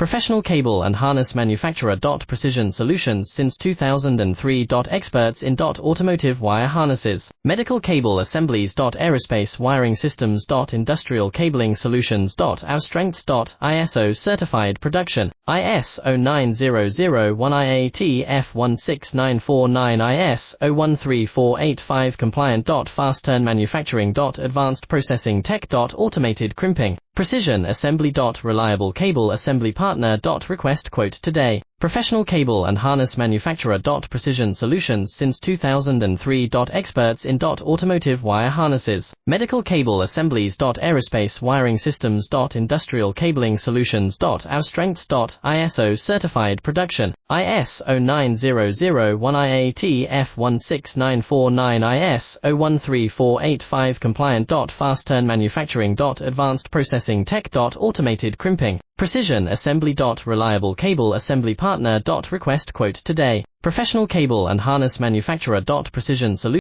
Professional cable and harness manufacturer. Precision Solutions since 2003. Experts in automotive wire harnesses, medical cable assemblies. Aerospace wiring systems. Industrial cabling solutions. Our strengths. ISO certified production, IS 09001 IAT F16949 IS 013485 compliant. Fast turn manufacturing. Advanced processing tech. Automated crimping, precision assembly. Reliable cable assembly partner. Request quote today. Professional cable and harness manufacturer. Precision Solutions since 2003. Experts in automotive wire harnesses, medical cable assemblies. Aerospace wiring systems. Industrial cabling solutions. Our strengths. ISO certified production, IS 09001 IAT F16949 IS 013485 compliant. Fast turn manufacturing. Advanced processing tech. Automated crimping, precision assembly. Reliable cable assembly partner. Request quote today. Professional cable and harness manufacturer. Precision Solutions